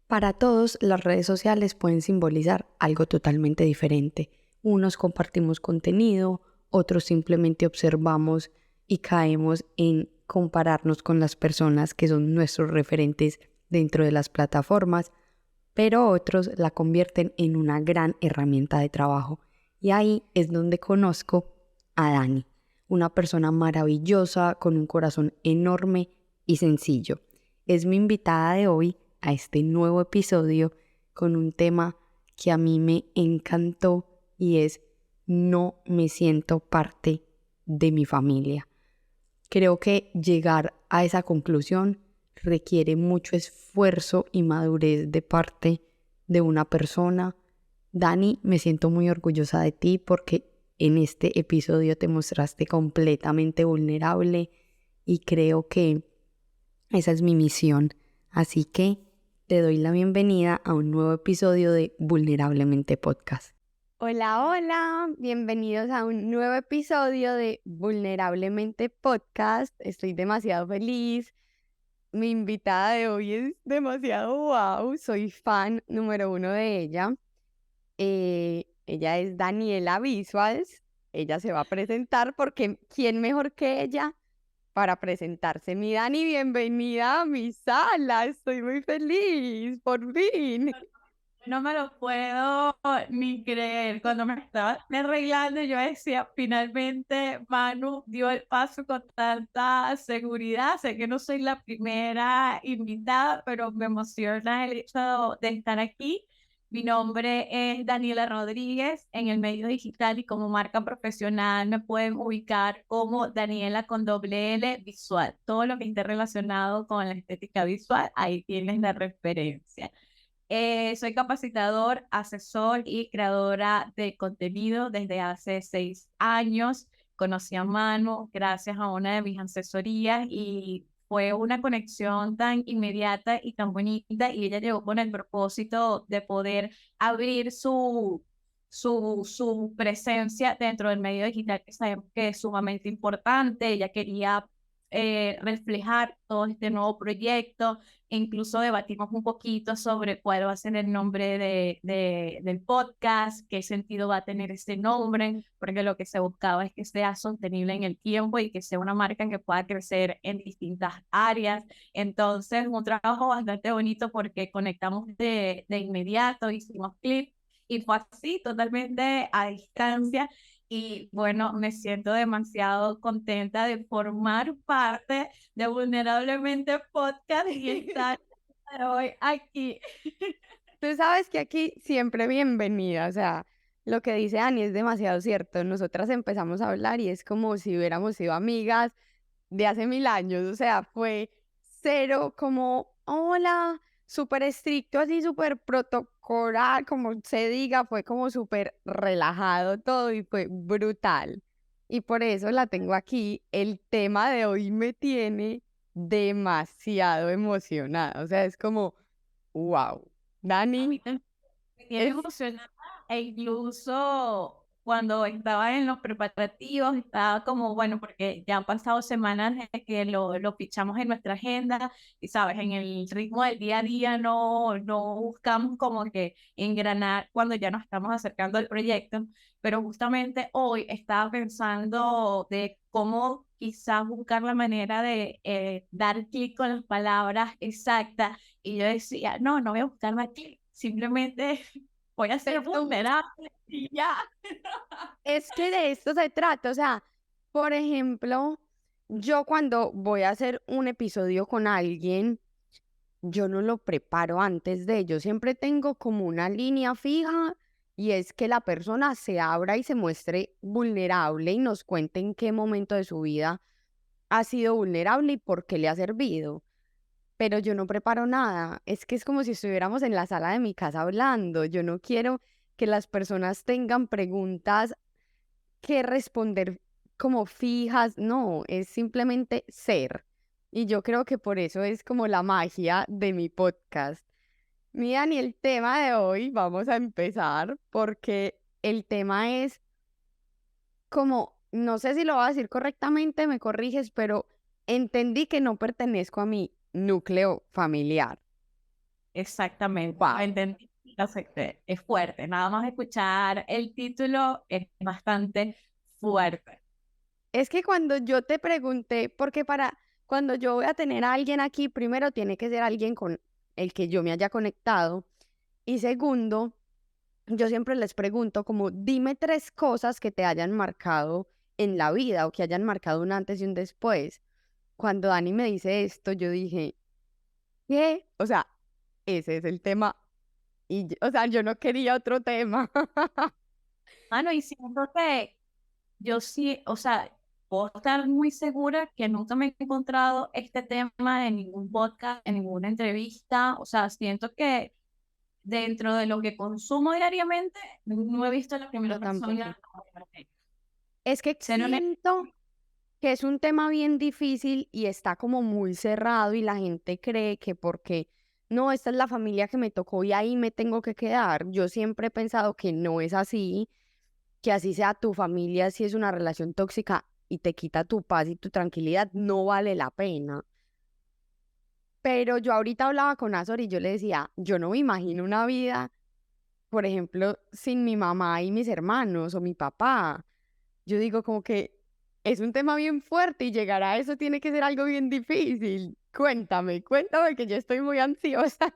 Para todos, las redes sociales pueden simbolizar algo totalmente diferente. Unos compartimos contenido, otros simplemente observamos y caemos en compararnos con las personas que son nuestros referentes dentro de las plataformas, pero otros la convierten en una gran herramienta de trabajo. Y ahí es donde conozco a Dani, una persona maravillosa con un corazón enorme y sencillo. Es mi invitada de hoy a este nuevo episodio con un tema que a mí me encantó y es: no me siento parte de mi familia. Creo que llegar a esa conclusión requiere mucho esfuerzo y madurez de parte de una persona. Dani, me siento muy orgullosa de ti porque en este episodio te mostraste completamente vulnerable y creo que esa es mi misión. Así que te doy la bienvenida a un nuevo episodio de Vulnerablemente Podcast. Hola, hola, bienvenidos a un nuevo episodio de Vulnerablemente Podcast. Estoy demasiado feliz. Mi invitada de hoy es demasiado wow. Soy fan número uno de ella. Ella es Daniela Visuals. Ella se va a presentar porque ¿quién mejor que ella para presentarse? Mi Dani, bienvenida a mi sala. Estoy muy feliz, por fin. No me lo puedo ni creer. Cuando me estaba arreglando, yo decía, finalmente Manu dio el paso con tanta seguridad. Sé que no soy la primera invitada, pero me emociona el hecho de estar aquí. Mi nombre es Daniela Rodríguez. En el medio digital y como marca profesional me pueden ubicar como Daniela con doble L visual. Todo lo que esté relacionado con la estética visual, ahí tienes la referencia. Soy capacitador, asesor y creadora de contenido desde hace 6 años. Conocí a Manu gracias a una de mis asesorías y fue una conexión tan inmediata y tan bonita, y ella llegó con el propósito de poder abrir su presencia dentro del medio digital, que sabemos que es sumamente importante. Ella quería reflejar todo este nuevo proyecto. Incluso debatimos un poquito sobre cuál va a ser el nombre del podcast, qué sentido va a tener este nombre, porque lo que se buscaba es que sea sostenible en el tiempo y que sea una marca que pueda crecer en distintas áreas. Entonces, un trabajo bastante bonito porque conectamos de inmediato, hicimos clip y fue así, totalmente a distancia. Y bueno, me siento demasiado contenta de formar parte de Vulnerablemente Podcast y estar hoy aquí. Tú sabes que aquí siempre bienvenida, o sea, lo que dice Ani es demasiado cierto. Nosotras empezamos a hablar y es como si hubiéramos sido amigas de hace 1000 años, o sea, fue cero como, hola, súper estricto, así súper protocolar, como se diga, fue como súper relajado todo y fue brutal. Y por eso la tengo aquí. El tema de hoy me tiene demasiado emocionada, o sea, es como, wow. A Dani, mí también me tiene es... emocionada, e incluso cuando estaba en los preparativos, estaba como, bueno, porque ya han pasado semanas desde que lo fichamos en nuestra agenda y, sabes, en el ritmo del día a día no buscamos como que engranar cuando ya nos estamos acercando al proyecto, pero justamente hoy estaba pensando de cómo quizás buscar la manera de dar clic con las palabras exactas, y yo decía, no voy a buscar más clic, simplemente voy a ser vulnerable y ya. Es que de esto se trata, o sea, por ejemplo, yo cuando voy a hacer un episodio con alguien, yo no lo preparo antes de ello, siempre tengo como una línea fija y es que la persona se abra y se muestre vulnerable y nos cuente en qué momento de su vida ha sido vulnerable y por qué le ha servido. Pero yo no preparo nada, es que es como si estuviéramos en la sala de mi casa hablando. Yo no quiero que las personas tengan preguntas que responder como fijas, no, es simplemente ser. Y yo creo que por eso es como la magia de mi podcast. Mira, y el tema de hoy, vamos a empezar porque el tema es como, no sé si lo voy a decir correctamente, me corriges, pero entendí que no pertenezco a mi núcleo familiar. Exactamente, lo Wow. entendí, lo acepté. Es fuerte, nada más escuchar el título es bastante fuerte. Es que cuando yo te pregunté, porque cuando yo voy a tener a alguien aquí, primero tiene que ser alguien con el que yo me haya conectado. Y segundo, yo siempre les pregunto como, dime 3 cosas que te hayan marcado en la vida o que hayan marcado un antes y un después. Cuando Dani me dice esto, yo dije, ¿qué? O sea, ese es el tema. Y, o sea, yo no quería otro tema. Mano, y siento que yo sí, o sea, puedo estar muy segura que nunca me he encontrado este tema en ningún podcast, en ninguna entrevista. O sea, siento que dentro de lo que consumo diariamente, no he visto a la primera Yo tampoco. persona. Es que Ser honesta, siento que es un tema bien difícil y está como muy cerrado y la gente cree que porque no, esta es la familia que me tocó y ahí me tengo que quedar. Yo siempre he pensado que no es así, que así sea tu familia, si es una relación tóxica y te quita tu paz y tu tranquilidad, no vale la pena. Pero yo ahorita hablaba con Azor y yo le decía, yo no me imagino una vida, por ejemplo, sin mi mamá y mis hermanos o mi papá. Yo digo como que es un tema bien fuerte y llegar a eso tiene que ser algo bien difícil. Cuéntame que yo estoy muy ansiosa.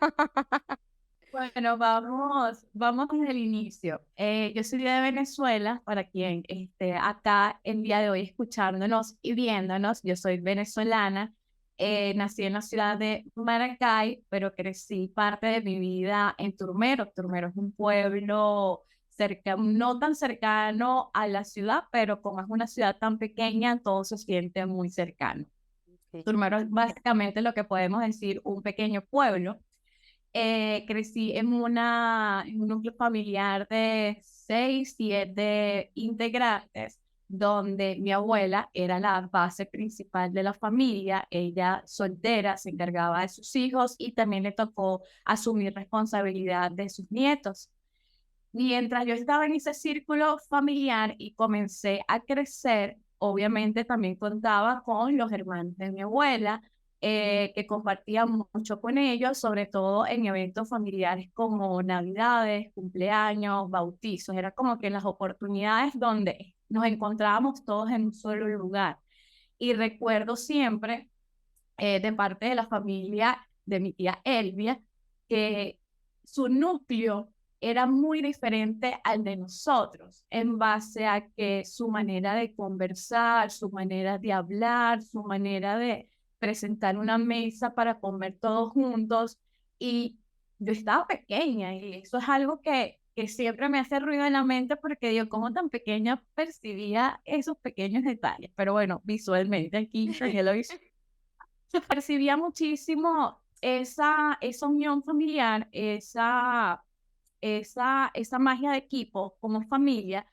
bueno, vamos desde el inicio. Yo soy de Venezuela, para quien esté acá el día de hoy escuchándonos y viéndonos. Yo soy venezolana, nací en la ciudad de Maracay, pero crecí parte de mi vida en Turmero. Turmero es un pueblo cerca, no tan cercano a la ciudad, pero como es una ciudad tan pequeña, todo se siente muy cercano. Turmero es básicamente lo que podemos decir un pequeño pueblo. Crecí en un núcleo familiar de 6, 7 integrantes, donde mi abuela era la base principal de la familia. Ella soltera se encargaba de sus hijos y también le tocó asumir responsabilidad de sus nietos. Mientras yo estaba en ese círculo familiar y comencé a crecer, obviamente también contaba con los hermanos de mi abuela, que compartía mucho con ellos, sobre todo en eventos familiares como Navidades, cumpleaños, bautizos. Era como que las oportunidades donde nos encontrábamos todos en un solo lugar. Y recuerdo siempre, de parte de la familia de mi tía Elvia, que su núcleo era muy diferente al de nosotros, en base a que su manera de conversar, su manera de hablar, su manera de presentar una mesa para comer todos juntos. Y yo estaba pequeña y eso es algo que siempre me hace ruido en la mente porque digo, ¿cómo tan pequeña percibía esos pequeños detalles? Pero bueno, visualmente aquí ya lo hice. Se percibía muchísimo esa unión familiar, esa magia de equipo como familia,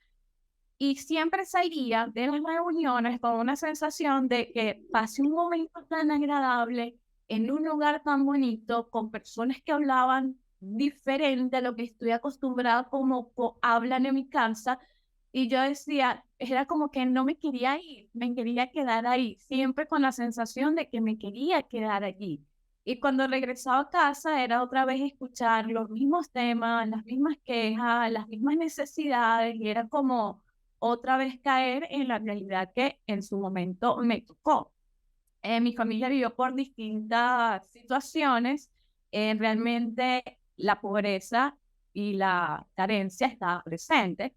y siempre salía de las reuniones con una sensación de que pasé un momento tan agradable en un lugar tan bonito, con personas que hablaban diferente a lo que estoy acostumbrada como hablan en mi casa, y yo decía, era como que no me quería ir, me quería quedar ahí, siempre con la sensación de que me quería quedar allí. Y cuando regresaba a casa era otra vez escuchar los mismos temas, las mismas quejas, las mismas necesidades, y era como otra vez caer en la realidad que en su momento me tocó. Mi familia vivió por distintas situaciones. Realmente la pobreza y la carencia estaba presente.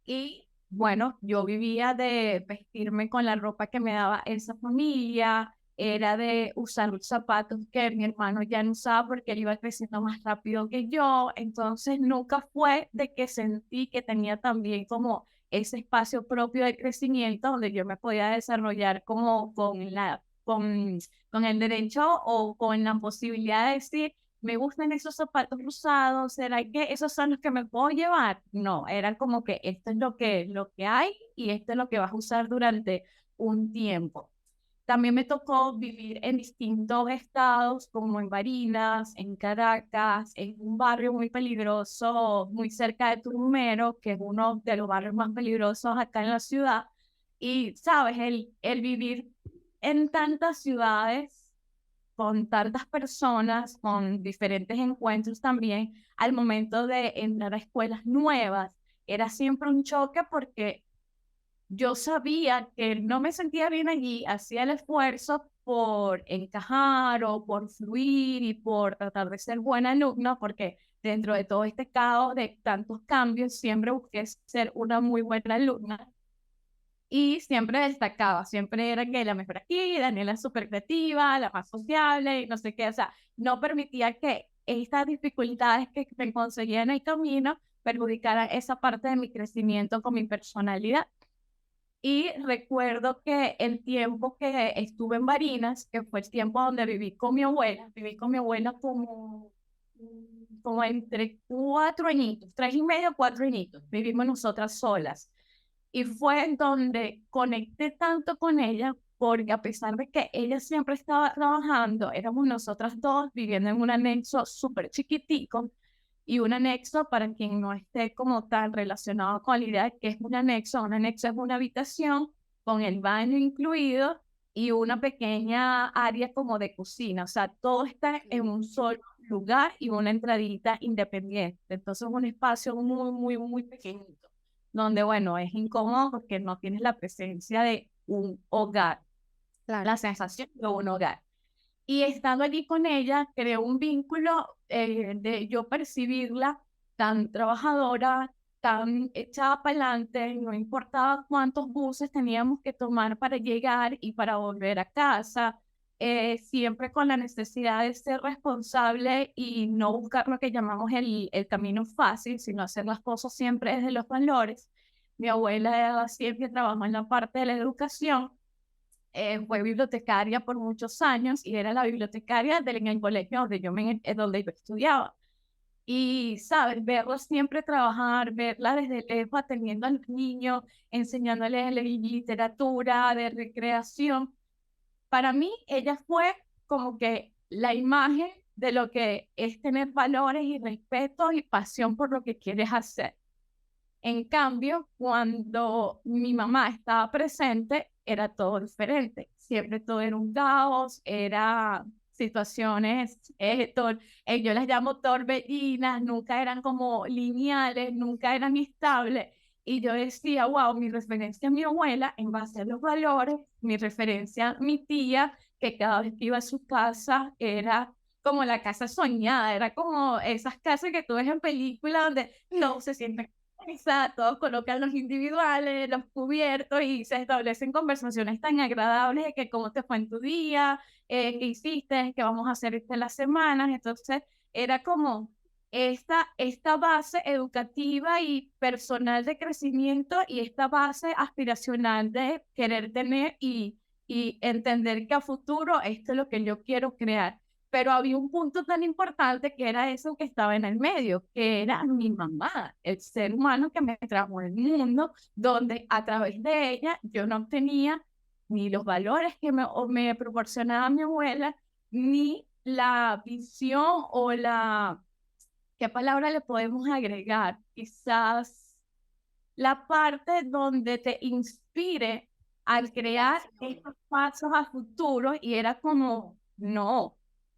Y bueno, yo vivía de vestirme con la ropa que me daba esa familia, era de usar los zapatos que mi hermano ya no usaba porque él iba creciendo más rápido que yo. Entonces nunca fue de que sentí que tenía también como ese espacio propio de crecimiento donde yo me podía desarrollar como con el derecho o con la posibilidad de decir, me gustan esos zapatos rosados, ¿será que esos son los que me puedo llevar? No, era como que esto es lo que hay y esto es lo que vas a usar durante un tiempo. También me tocó vivir en distintos estados, como en Barinas, en Caracas, en un barrio muy peligroso, muy cerca de Turmero, que es uno de los barrios más peligrosos acá en la ciudad. Y, sabes, el vivir en tantas ciudades con tantas personas, con diferentes encuentros también, al momento de entrar a escuelas nuevas, era siempre un choque porque yo sabía que no me sentía bien allí, hacía el esfuerzo por encajar o por fluir y por tratar de ser buena alumna, porque dentro de todo este caos de tantos cambios, siempre busqué ser una muy buena alumna y siempre destacaba, siempre era que la mejor aquí, Daniela es súper creativa, la más sociable y no sé qué, o sea, no permitía que estas dificultades que me conseguía en el camino perjudicaran esa parte de mi crecimiento con mi personalidad. Y recuerdo que el tiempo que estuve en Barinas, que fue el tiempo donde viví con mi abuela como entre 4 añitos, 3 y medio, 4 añitos, vivimos nosotras solas. Y fue en donde conecté tanto con ella, porque a pesar de que ella siempre estaba trabajando, éramos nosotras dos viviendo en un anexo súper chiquitico, y un anexo, para quien no esté como tan relacionado con la idea de que es un anexo es una habitación con el baño incluido y una pequeña área como de cocina, o sea, todo está en un solo lugar y una entradita independiente, entonces es un espacio muy, muy, muy pequeñito, donde, bueno, es incómodo porque no tienes la presencia de un hogar, Claro. la sensación de un hogar. Y estando allí con ella, creé un vínculo de yo percibirla tan trabajadora, tan echada para adelante, no importaba cuántos buses teníamos que tomar para llegar y para volver a casa, siempre con la necesidad de ser responsable y no buscar lo que llamamos el camino fácil, sino hacer las cosas siempre desde los valores. Mi abuela siempre trabajó en la parte de la educación, fue bibliotecaria por muchos años y era la bibliotecaria en el colegio donde yo estudiaba. Y, ¿sabes? Verla siempre trabajar, verla desde lejos atendiendo a los niños, enseñándoles literatura, de recreación. Para mí, ella fue como que la imagen de lo que es tener valores y respeto y pasión por lo que quieres hacer. En cambio, cuando mi mamá estaba presente, era todo diferente. Siempre todo era un caos, era situaciones, yo las llamo torbellinas, nunca eran como lineales, nunca eran estables. Y yo decía, wow, mi referencia a mi abuela en base a los valores, mi referencia a mi tía, que cada vez que iba a su casa era como la casa soñada, era como esas casas que tú ves en películas donde todos se sienten, todos colocan los individuales, los cubiertos y se establecen conversaciones tan agradables de que cómo te fue en tu día, qué hiciste, qué vamos a hacer esta las semanas. Entonces era como esta base educativa y personal de crecimiento y esta base aspiracional de querer tener y entender que a futuro esto es lo que yo quiero crear. Pero había un punto tan importante que era eso que estaba en el medio, que era mi mamá, el ser humano que me trajo al mundo, donde a través de ella yo no obtenía ni los valores que me proporcionaba mi abuela, ni la visión o ¿qué palabra le podemos agregar? Quizás la parte donde te inspire al crear estos pasos a futuro y era como,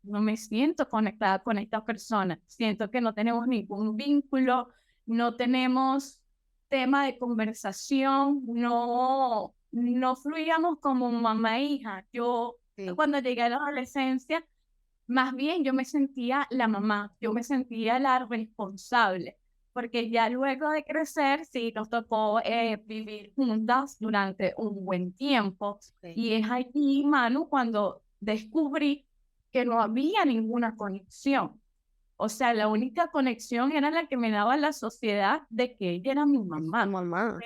no me siento conectada con esta persona, siento que no tenemos ningún vínculo, no tenemos tema de conversación, no fluíamos como mamá e hija. Yo Sí. cuando llegué a la adolescencia, más bien yo me sentía la mamá, yo me sentía la responsable, porque ya luego de crecer, sí, nos tocó vivir juntas durante un buen tiempo. Sí. Y es allí, Manu, cuando descubrí que no había ninguna conexión. O sea, la única conexión era la que me daba la sociedad de que ella era mi mamá. Mamá.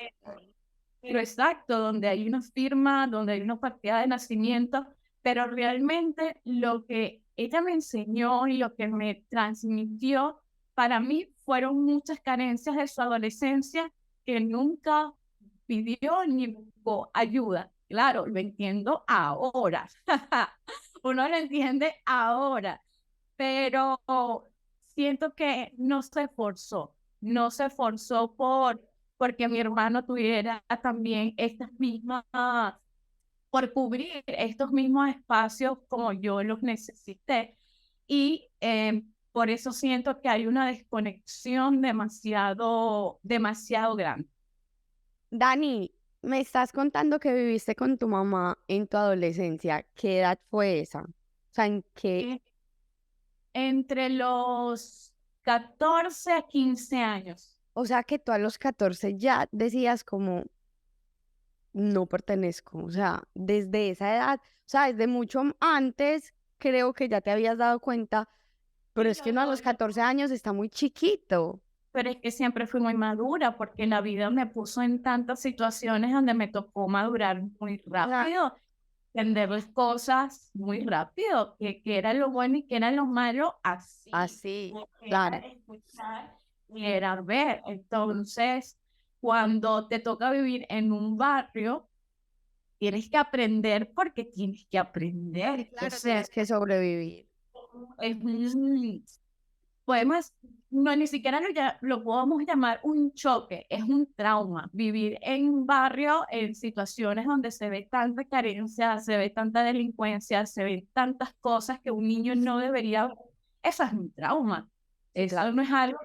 Pero exacto, donde hay una firma, donde hay una partida de nacimiento, pero realmente lo que ella me enseñó y lo que me transmitió para mí fueron muchas carencias de su adolescencia que nunca pidió ni buscó ayuda. Claro, lo entiendo ahora. Uno lo entiende ahora, pero siento que no se esforzó porque mi hermano tuviera también estas mismas por cubrir estos mismos espacios como yo los necesité. Y por eso siento que hay una desconexión demasiado grande. Dani, me estás contando que viviste con tu mamá en tu adolescencia. ¿Qué edad fue esa? O sea, ¿en qué? Eh, Entre los 14 a 15 años. O sea, que tú a los 14 ya decías como no pertenezco. O sea, desde esa edad, o sea, desde mucho antes creo que ya te habías dado cuenta, pero Sí, es que uno a los 14 años está muy chiquito. pero es que siempre fui muy madura porque la vida me puso en tantas situaciones donde me tocó madurar muy O sea, rápido, entender las cosas muy rápido, que era lo bueno y que era lo malo, así, así, porque era claro. escuchar y era ver. Entonces, cuando te toca vivir en un barrio, tienes que aprender porque tienes que Sí, aprender. O claro, sea, tienes que sobrevivir. es podemos, no ni siquiera lo podemos llamar un choque, es un trauma. Vivir en un barrio, en situaciones donde se ve tanta carencia, se ve tanta delincuencia, se ven tantas cosas que un niño no debería, eso es un trauma. Sí, Eso claro. no es algo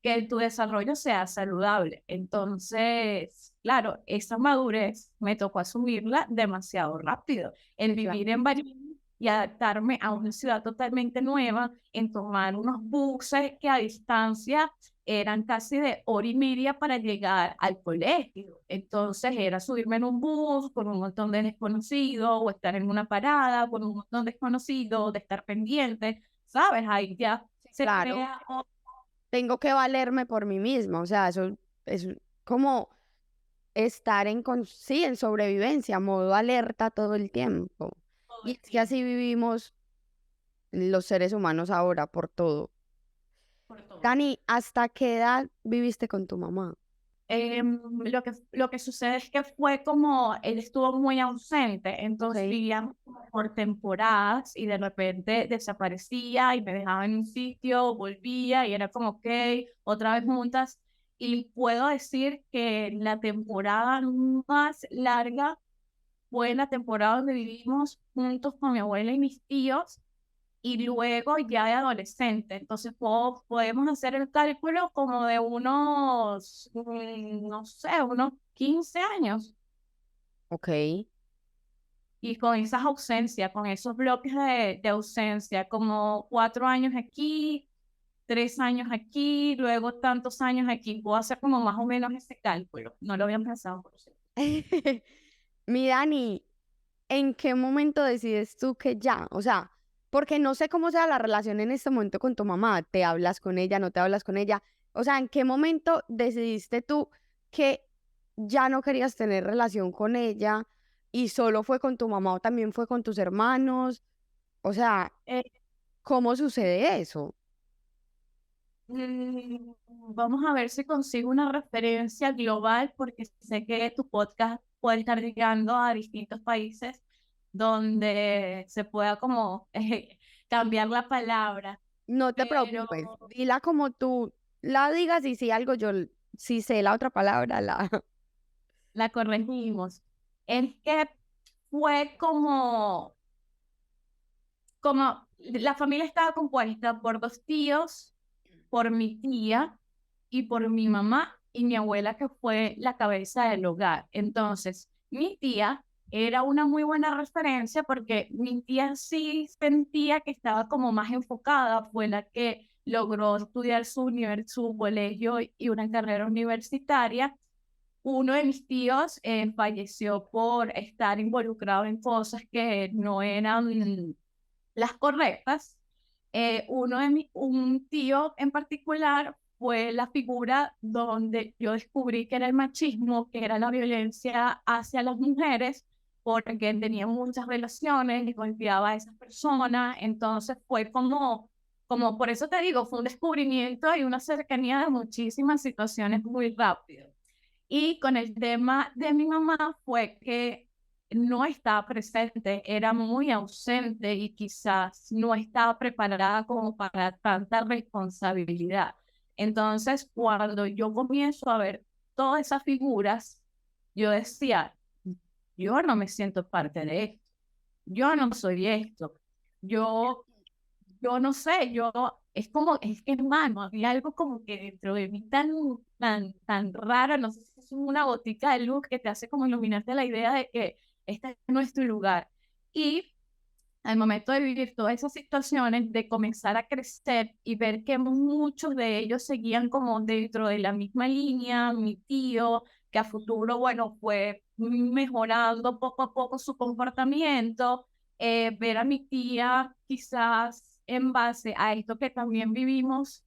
que tu desarrollo sea saludable. Entonces, claro, esa madurez me tocó asumirla demasiado rápido. El Sí, claro. vivir en Barinas y adaptarme a una ciudad totalmente nueva, en tomar unos buses que a distancia eran casi de hora y media para llegar al colegio. Entonces era subirme en un bus con un montón de desconocidos o estar en una parada con un montón de desconocidos, de estar pendiente, ¿sabes? Ahí ya Sí, se claro. crea Tengo que valerme por mí misma. O sea, eso es como estar sí, en sobrevivencia, modo alerta todo el tiempo. todo Y el es que así tiempo. vivimos los seres humanos ahora por todo. Por todo. Dani, ¿hasta qué edad viviste con tu mamá? Lo que sucede es que fue como él estuvo muy ausente, Ok. entonces vivíamos por temporadas y de repente desaparecía y me dejaba en un sitio, volvía y era como, ok, otra vez juntas. Y puedo decir que la temporada más larga fue la temporada donde vivimos juntos con mi abuela y mis tíos y luego ya de adolescente. Entonces podemos hacer el cálculo como de unos, no sé, unos 15 años. Ok. Y con esas ausencias, con esos bloques de ausencia, como 4 años aquí, 3 años aquí, luego tantos años aquí. Puedo hacer como más o menos ese cálculo. No lo había pensado, por cierto. Mi Dani, ¿en qué momento decides tú que ya? O sea, porque no sé cómo sea la relación en este momento con tu mamá. ¿Te hablas con ella? ¿No te hablas con ella? O sea, ¿en qué momento decidiste tú que ya no querías tener relación con ella y solo fue con tu mamá o también fue con tus hermanos? O sea, Eh, ¿cómo sucede eso? Vamos a ver si consigo una referencia global, porque sé que tu podcast puede estar llegando a distintos países donde se pueda como cambiar la palabra, No te pero preocupes, dila como tú la digas y si algo si sé la otra palabra, la... la corregimos. Es que fue como la familia estaba compuesta por dos tíos, por mi tía y por mi mamá y mi abuela, que fue la cabeza del hogar. Entonces, mi tía era una muy buena referencia porque mi tía sí sentía que estaba como más enfocada, fue la que logró estudiar su colegio y una carrera universitaria. Uno de mis tíos falleció por estar involucrado en cosas que no eran las correctas. Un tío en particular fue la figura donde yo descubrí que era el machismo, que era la violencia hacia las mujeres, porque tenía muchas relaciones y golpeaba a esas personas. Entonces fue como por eso te digo, fue un descubrimiento y una cercanía de muchísimas situaciones muy rápido. Y con el tema de mi mamá fue que no estaba presente, era muy ausente y quizás no estaba preparada como para tanta responsabilidad. Entonces, cuando yo comienzo a ver todas esas figuras, yo decía, yo no me siento parte de esto, yo no soy esto, yo, yo no sé, es como, es que hermano, había algo como que dentro de mí tan raro, no sé si es una gotica de luz que te hace como iluminarte la idea de que este no es tu lugar. Y al momento de vivir todas esas situaciones, de comenzar a crecer y ver que muchos de ellos seguían como dentro de la misma línea, mi tío, que a futuro, bueno, fue mejorando poco a poco su comportamiento, ver a mi tía quizás en base a esto que también vivimos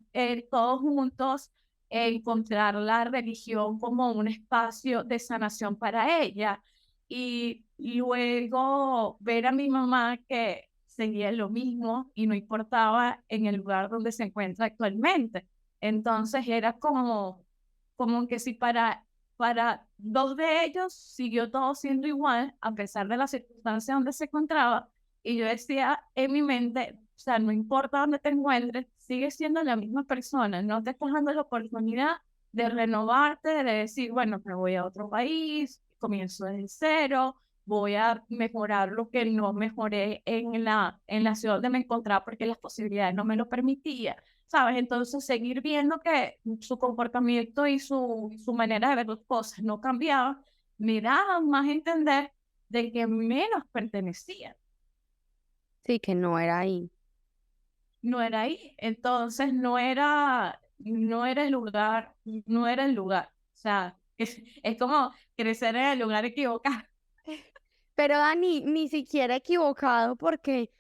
todos juntos, encontrar la religión como un espacio de sanación para ella y luego ver a mi mamá que seguía en lo mismo y no importaba en el lugar donde se encuentra actualmente. Entonces era como que si para dos de ellos siguió todo siendo igual, a pesar de la circunstancia donde se encontraba, y yo decía en mi mente, o sea, no importa dónde te encuentres, sigues siendo la misma persona, no te estás dando la oportunidad de renovarte, de decir, bueno, me voy a otro país, comienzo desde cero, voy a mejorar lo que no mejoré en la ciudad donde me encontraba porque las posibilidades no me lo permitían, ¿sabes? Entonces seguir viendo que su comportamiento y su manera de ver las cosas no cambiaba, me daba más a entender de que menos pertenecía, Sí, que no era ahí. no era ahí, entonces no era el lugar, no era el lugar, o sea, es como crecer en el lugar equivocado. Pero Dani, ni siquiera equivocado porque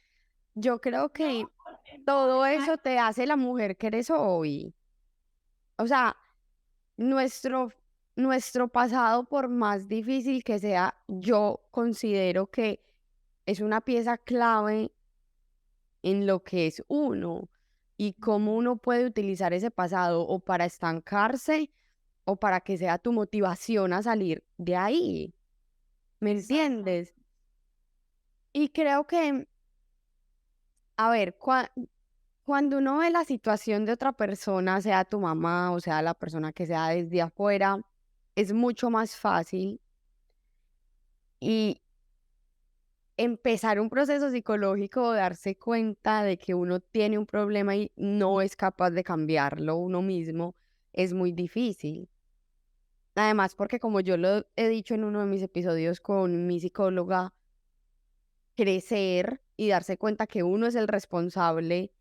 yo creo No, que porque no, todo eso exacto. te hace la mujer que eres hoy. O sea, nuestro, nuestro pasado, por más difícil que sea, yo considero que es una pieza clave en lo que es uno y cómo uno puede utilizar ese pasado o para estancarse o para que sea tu motivación a salir de ahí. ¿Me Exacto. entiendes? Y creo que, a ver, cuando uno ve la situación de otra persona, sea tu mamá o sea la persona que sea desde afuera, es mucho más fácil y empezar un proceso psicológico de darse cuenta de que uno tiene un problema y no es capaz de cambiarlo uno mismo es muy difícil. Además, porque como yo lo he dicho en uno de mis episodios con mi psicóloga, crecer y darse cuenta que uno es el responsable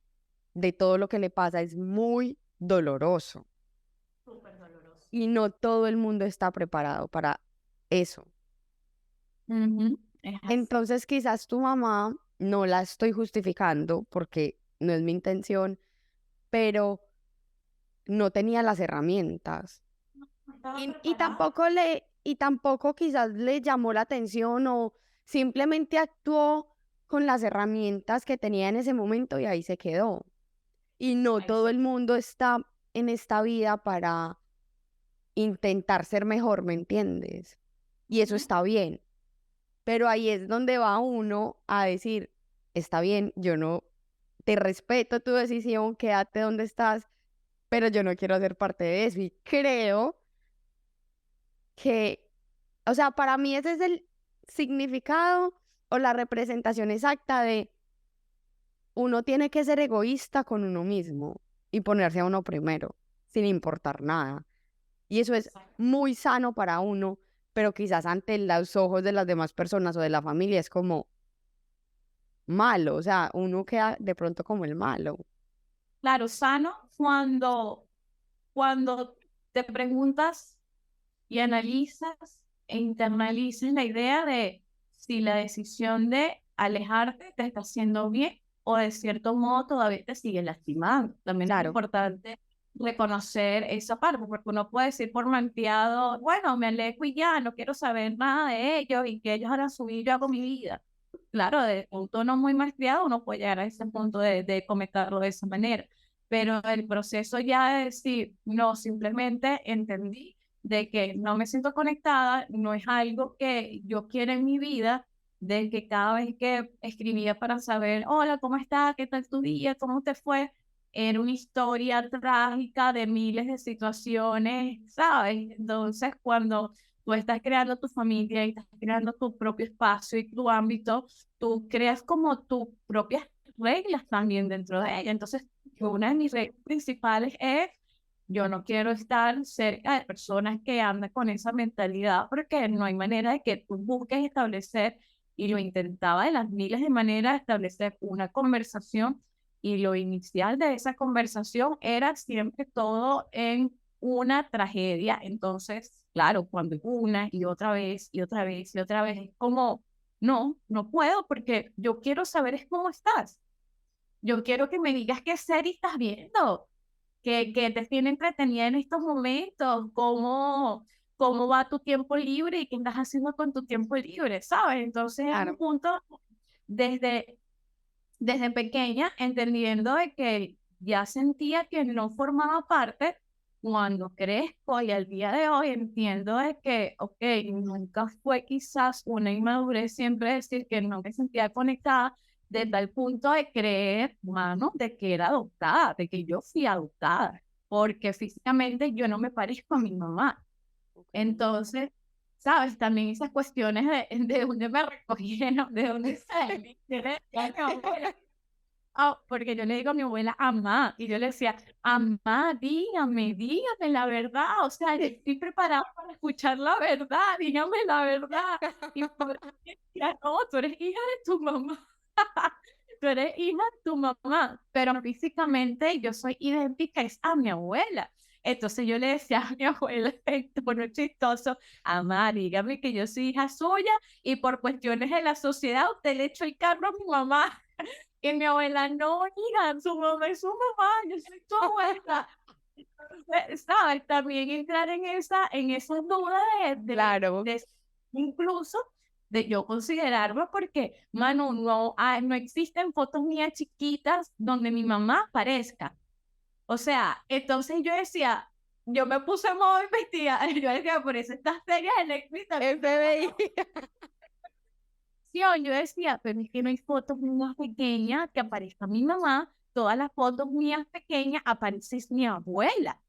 de todo lo que le pasa es muy doloroso Súper doloroso. y no todo el mundo está preparado para eso. Ujú, es así. Entonces, quizás tu mamá, no la estoy justificando porque no es mi intención, pero no tenía las herramientas No estaba y preparada. tampoco quizás le llamó la atención o simplemente actuó con las herramientas que tenía en ese momento y ahí se quedó. Y no Ahí todo se el mundo está en esta vida para intentar ser mejor, ¿me entiendes? Y eso Ujú. está bien, pero ahí es donde va uno a decir, está bien, yo no te respeto tu decisión, quédate donde estás, pero yo no quiero ser parte de eso y creo que, o sea, para mí ese es el significado o la representación exacta de uno tiene que ser egoísta con uno mismo y ponerse a uno primero, sin importar nada. Y eso es Exacto. muy sano para uno, pero quizás ante los ojos de las demás personas o de la familia es como malo, o sea, uno queda de pronto como el malo. Claro, sano cuando te preguntas y analizas e internalizas la idea de si la decisión de alejarte te está haciendo bien o de cierto modo todavía te sigue lastimando. También es Claro, importante reconocer esa parte, porque uno puede decir por manteado, bueno, me alejo y ya, no quiero saber nada de ellos y que ellos hagan su vida, yo hago mi vida. Claro, de un tono muy malcriado uno puede llegar a ese punto de comentarlo de esa manera, pero el proceso ya de decir, no, simplemente entendí de que no me siento conectada, no es algo que yo quiero en mi vida, de que cada vez que escribía para saber, hola, ¿cómo estás? ¿Qué tal tu día? ¿Cómo te fue? Era una historia trágica de miles de situaciones, ¿sabes? Entonces, cuando tú estás creando tu familia y estás creando tu propio espacio y tu ámbito, tú creas como tus propias reglas también dentro de ella. Entonces, una de mis reglas principales es, yo no quiero estar cerca de personas que andan con esa mentalidad porque no hay manera de que tú busques establecer, y lo intentaba de las miles de maneras, establecer una conversación, y lo inicial de esa conversación era siempre todo en una tragedia. Entonces, claro, cuando una y otra vez y otra vez y otra vez, es como, no, no puedo porque yo quiero saber es cómo estás. Yo quiero que me digas qué serie estás viendo, que te tiene entretenida en estos momentos, cómo va tu tiempo libre y qué estás haciendo con tu tiempo libre, ¿sabes? Entonces es un Claro. punto desde, desde pequeña, entendiendo de que ya sentía que no formaba parte. Cuando crezco y al día de hoy entiendo de que, ok, nunca fue quizás una inmadurez siempre decir que no me sentía conectada, de tal punto de creer, mano, de que era adoptada, de que yo fui adoptada, porque físicamente yo no me parezco a mi mamá. Ok. Entonces, ¿sabes? También esas cuestiones de dónde me recogieron, de dónde salí. Yo le decía a mi abuela, porque yo le digo a mi abuela, amá, y yo le decía, amá, dígame la verdad, o sea, yo estoy preparada para escuchar la verdad, dígame la verdad. Y mi abuela me decía, no, tú eres hija de tu mamá. Tú eres hija de tu mamá, pero físicamente yo soy idéntica es a mi abuela. Entonces yo le decía a mi abuela, en tono chistoso, amá, dígame que yo soy hija suya y por cuestiones de la sociedad usted le echó el carro a mi mamá. Y mi abuela, no, hija, su mamá es su mamá, yo soy tu abuela. Entonces, ¿sabes? También entrar en esa duda Claro. de incluso de yo considerarlo porque, mano, no, no existen fotos mías chiquitas donde mi mamá aparezca. O sea, entonces yo decía, yo me puse en modo investigar, yo decía, por eso estas series de Netflix también FBI. yo decía, pero es que no hay fotos mías pequeñas que aparezca mi mamá, todas las fotos mías pequeñas aparece mi abuela.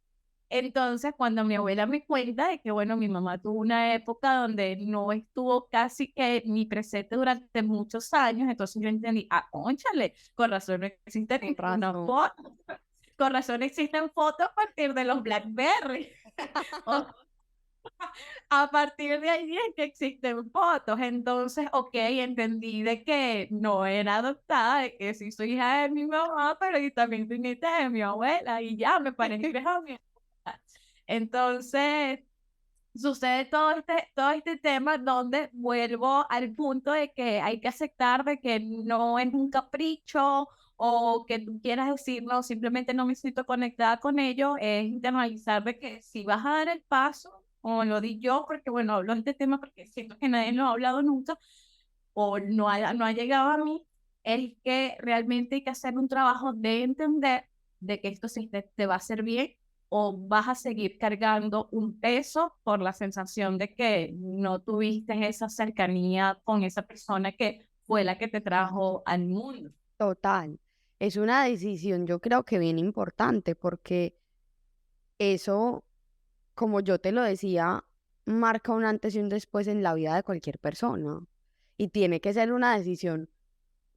Entonces, cuando mi abuela me cuenta de que, bueno, mi mamá tuvo una época donde no estuvo casi que ni presente durante muchos años, entonces yo entendí, cónchale, con razón no existen Con ninguna razón. foto, con razón existen fotos a partir de los BlackBerry. A partir de ahí es que existen fotos. Entonces, ok, entendí de que no era adoptada, de que sí soy hija de mi mamá, pero y también soy nieta de mi abuela, y ya me parece a mi abuela. Entonces, sucede todo este tema donde vuelvo al punto de que hay que aceptar de que no es un capricho o que tú quieras decir, no, simplemente no me siento conectada con ellos, es internalizar de que si vas a dar el paso, o lo di yo, porque bueno, hablo de este tema porque siento que nadie lo ha hablado nunca, o no ha llegado a mí, es que realmente hay que hacer un trabajo de entender de que esto sí te va a hacer bien o vas a seguir cargando un peso por la sensación de que no tuviste esa cercanía con esa persona que fue la que te trajo al mundo. Total. Es una decisión, yo creo que bien importante, porque eso, como yo te lo decía, marca un antes y un después en la vida de cualquier persona. Y tiene que ser una decisión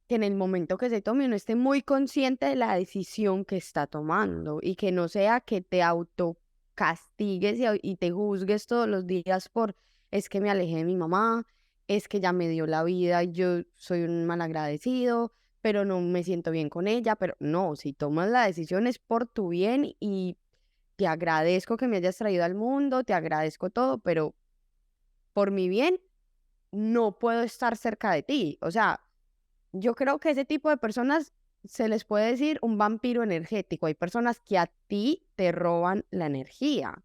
que en el momento que se tome uno esté muy consciente de la decisión que está tomando y que no sea que te autocastigues y te juzgues todos los días por es que me alejé de mi mamá, es que ya me dio la vida y yo soy un malagradecido, pero no me siento bien con ella, pero no, si tomas la decisión es por tu bien y te agradezco que me hayas traído al mundo, te agradezco todo, pero por mi bien no puedo estar cerca de ti. O sea, yo creo que ese tipo de personas se les puede decir un vampiro energético. Hay personas que a ti te roban la energía.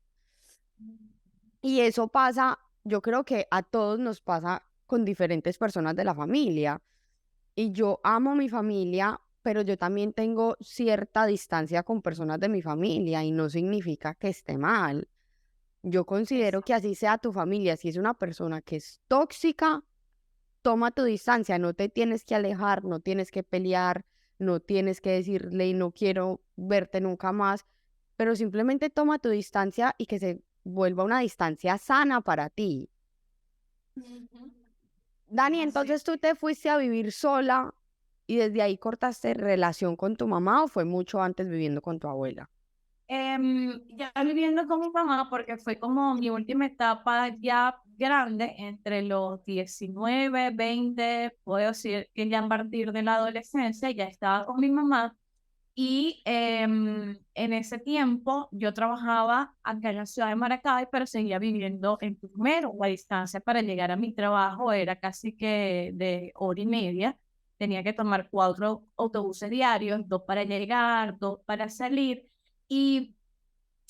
Y eso pasa, yo creo que a todos nos pasa con diferentes personas de la familia. Y yo amo mi familia, pero yo también tengo cierta distancia con personas de mi familia y no significa que esté mal. Yo considero que así sea tu familia, si es una persona que es tóxica, toma tu distancia, no te tienes que alejar, no tienes que pelear, no tienes que decirle no quiero verte nunca más, pero simplemente toma tu distancia y que se vuelva una distancia sana para ti. Dani, entonces tú te fuiste a vivir sola y desde ahí cortaste relación con tu mamá, ¿o fue mucho antes viviendo con tu abuela? Ya viviendo con mi mamá, porque fue como mi última etapa ya grande, entre los 19 20 puedo decir que ya a partir de la adolescencia ya estaba con mi mamá. Y en ese tiempo yo trabajaba acá en la ciudad de Maracay, pero seguía viviendo en Turmero. La distancia para llegar a mi trabajo era casi que de hora y media. Tenía que tomar 4 autobuses diarios, 2 para llegar, 2 para salir. Y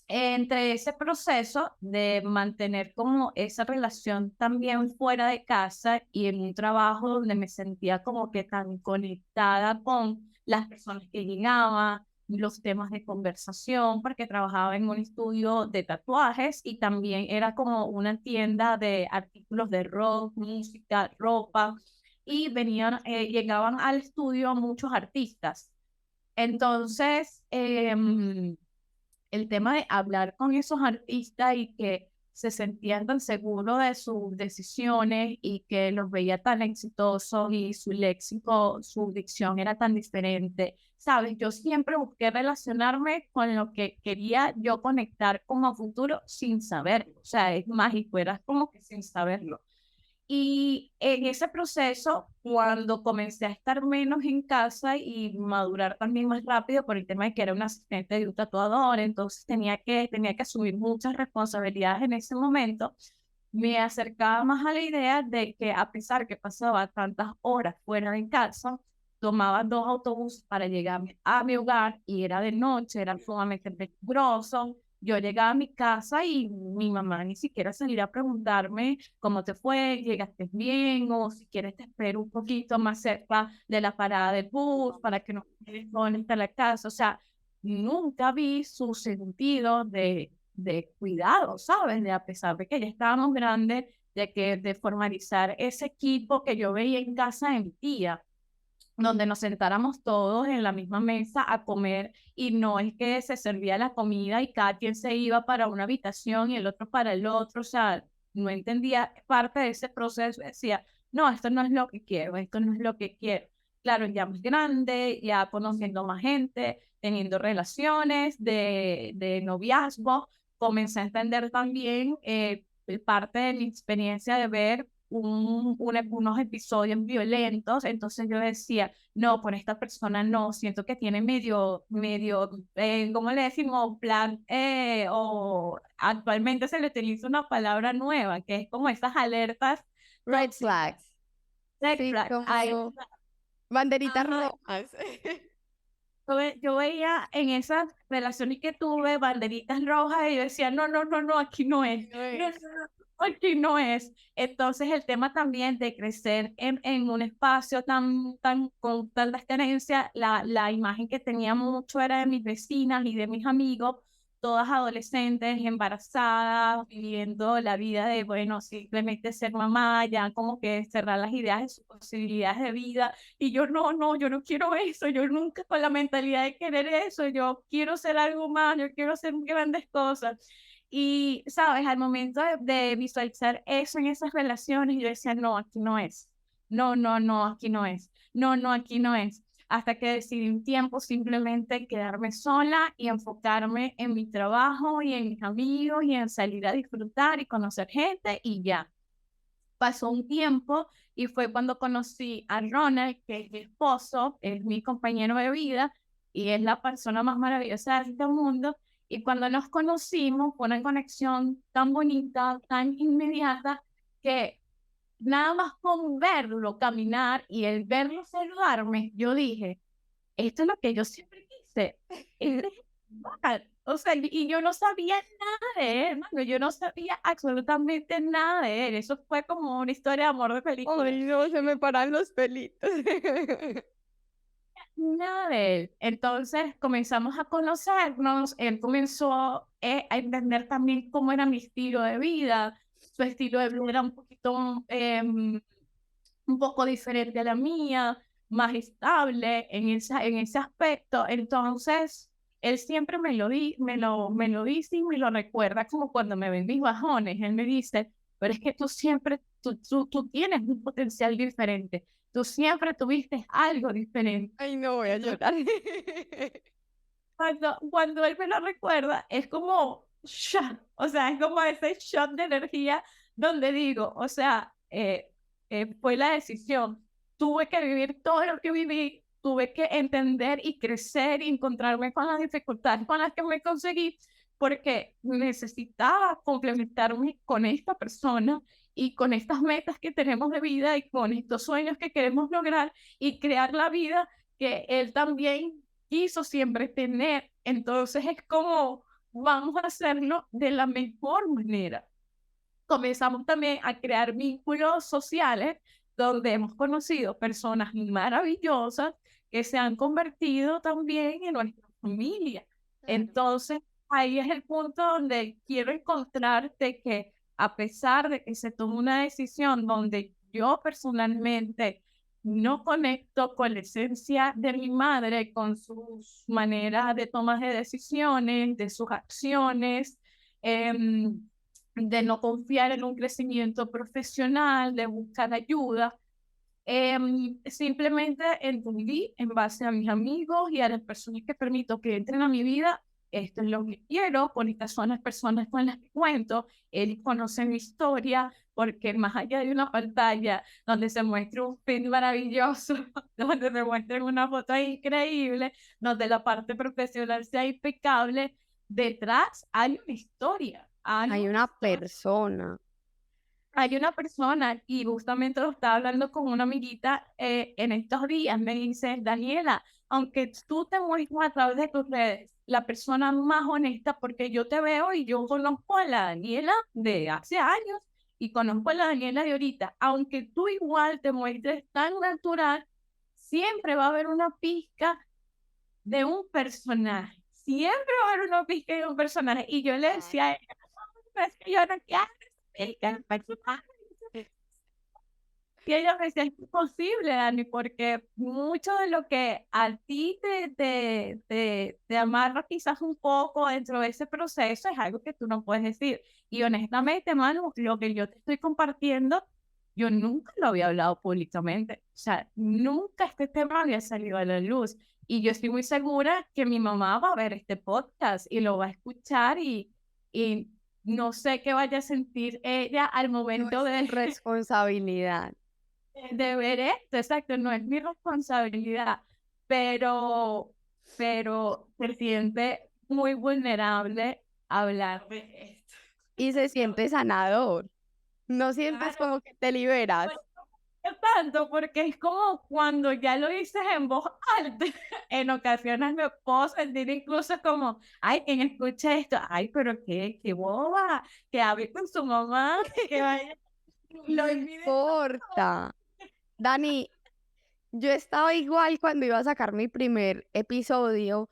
entre ese proceso de mantener como esa relación también fuera de casa y en un trabajo donde me sentía como que tan conectada con las personas que llegaban, los temas de conversación, porque trabajaba en un estudio de tatuajes y también era como una tienda de artículos de rock, música, ropa, y llegaban al estudio muchos artistas. Entonces, el tema de hablar con esos artistas y que se sentían tan seguros de sus decisiones y que los veía tan exitosos y su léxico, su dicción era tan diferente. Sabes, yo siempre busqué relacionarme con lo que quería yo conectar con a futuro sin saberlo. O sea, es mágico, era como que sin saberlo. Y en ese proceso, cuando comencé a estar menos en casa y madurar también más rápido por el tema de que era una asistente de un tatuador, entonces tenía que asumir muchas responsabilidades en ese momento, me acercaba más a la idea de que a pesar que pasaba tantas horas fuera de casa, tomaba 2 autobuses para llegar a mi hogar y era de noche, era sumamente peligroso. Yo llegaba a mi casa y mi mamá ni siquiera salía a preguntarme cómo te fue, llegaste bien, o si quieres te espero un poquito más cerca de la parada del bus para que no quedes sola hasta la casa. O sea, nunca vi su sentido de cuidado, ¿sabes? De a pesar de que ya estábamos grandes, de formalizar ese equipo que yo veía en casa de mi tía, donde nos sentáramos todos en la misma mesa a comer y no es que se servía la comida y cada quien se iba para una habitación y el otro para el otro, o sea, no entendía parte de ese proceso, decía, no, esto no es lo que quiero, esto no es lo que quiero. Claro, ya más grande, ya conociendo más gente, teniendo relaciones de noviazgo, comencé a entender también parte de mi experiencia de ver unos episodios violentos, entonces yo decía, no, por esta persona no, siento que tiene ¿cómo le decimos? Plan, o actualmente se le utiliza una palabra nueva, que es como estas alertas Red tóxicas. flags. Red Sí, flag. como banderitas Ajá. rojas. Yo veía en esas relaciones que tuve banderitas rojas y yo decía, no, no, no, no, aquí no es. No No, es. no, no, aquí no es. Entonces el tema también de crecer en un espacio con tantas carencias, la imagen que tenía mucho era de mis vecinas y de mis amigos, todas adolescentes, embarazadas, viviendo la vida de, bueno, simplemente ser mamá, ya como que cerrar las ideas de sus posibilidades de vida y yo no, no, yo no quiero eso, yo nunca con la mentalidad de querer eso, yo quiero ser algo más, yo quiero hacer grandes cosas. Y, sabes, al momento de visualizar eso en esas relaciones, yo decía, no, aquí no es. No, no, no, aquí no es. No, no, aquí no es. Hasta que decidí un tiempo simplemente quedarme sola y enfocarme en mi trabajo y en mis amigos y en salir a disfrutar y conocer gente y ya. Pasó un tiempo y fue cuando conocí a Ronald, que es mi esposo, es mi compañero de vida y es la persona más maravillosa de este mundo. Y cuando nos conocimos, fue una conexión tan bonita, tan inmediata, que nada más con verlo caminar y el verlo saludarme, yo dije, esto es lo que yo siempre quise. Este es Bart. O sea, y yo no sabía nada de él, hermano. Yo no sabía absolutamente nada de él. Eso fue como una historia de amor de película. Ay, no, se me paran los pelitos. Nada de él. Entonces comenzamos a conocernos. Él comenzó a entender también cómo era mi estilo de vida. Su estilo de vida era un poquito un poco diferente a la mía, más estable en ese aspecto. Entonces, él siempre me lo dice y me lo recuerda como cuando me ven mis bajones. Él me dice, pero es que tú siempre, tú tienes un potencial diferente. Tú siempre tuviste algo diferente. Ay, no voy a Entonces, llorar. cuando él me lo recuerda, es como shot, o sea, es como ese shot de energía donde digo, o sea, fue la decisión. Tuve que vivir todo lo que viví, tuve que entender y crecer y encontrarme con las dificultades con las que me conseguí, porque necesitaba complementarme con esta persona y con estas metas que tenemos de vida y con estos sueños que queremos lograr y crear la vida que él también quiso siempre tener. Entonces es como vamos a hacerlo de la mejor manera. Comenzamos también a crear vínculos sociales donde hemos conocido personas maravillosas que se han convertido también en nuestra familia. Claro. Entonces, ahí es el punto donde quiero encontrarte que a pesar de que se tomó una decisión donde yo personalmente no conecto con la esencia de mi madre, con sus maneras de tomar de decisiones, de sus acciones, eh, de no confiar en un crecimiento profesional, de buscar ayuda. Simplemente entendí en base a mis amigos y a las personas que permito que entren a mi vida, esto es lo que quiero, con estas son las personas con las que cuento, ellos conocen mi historia, porque más allá de una pantalla donde se muestra un film maravilloso, donde se muestra una foto increíble, donde la parte profesional sea impecable, detrás hay una historia, hay Hay una una historia. persona. Hay una persona, y justamente lo estaba hablando con una amiguita en estos días, me dice, Daniela, aunque tú te muestres a través de tus redes, la persona más honesta, porque yo te veo y yo conozco a la Daniela de hace años y conozco a la Daniela de ahorita, aunque tú igual te muestres tan natural, siempre va a haber una pizca de un personaje, siempre va a haber una pizca de un personaje, y yo le decía a ella, "No, es que yo no quiero explicar el personaje". Y ella me decía, es imposible, Dani, porque mucho de lo que a ti te amarra quizás un poco dentro de ese proceso es algo que tú no puedes decir. Y honestamente, Manu, lo que yo te estoy compartiendo, yo nunca lo había hablado públicamente. O sea, nunca este tema había salido a la luz. Y yo estoy muy segura que mi mamá va a ver este podcast y lo va a escuchar y no sé qué vaya a sentir ella al No momento es tu de responsabilidad. de ver esto, exacto, no es mi responsabilidad, pero, pero se siente muy vulnerable hablar de esto. Y se siente sanador. No sientes Claro, como que te liberas. pues, no tanto, porque es como cuando ya lo dices en voz alta, en ocasiones me puedo sentir incluso como, ay, quien escucha esto, ay, pero qué boba, que hable con su mamá, que vaya, lo No olvide. importa. Dani, yo estaba igual cuando iba a sacar mi primer episodio,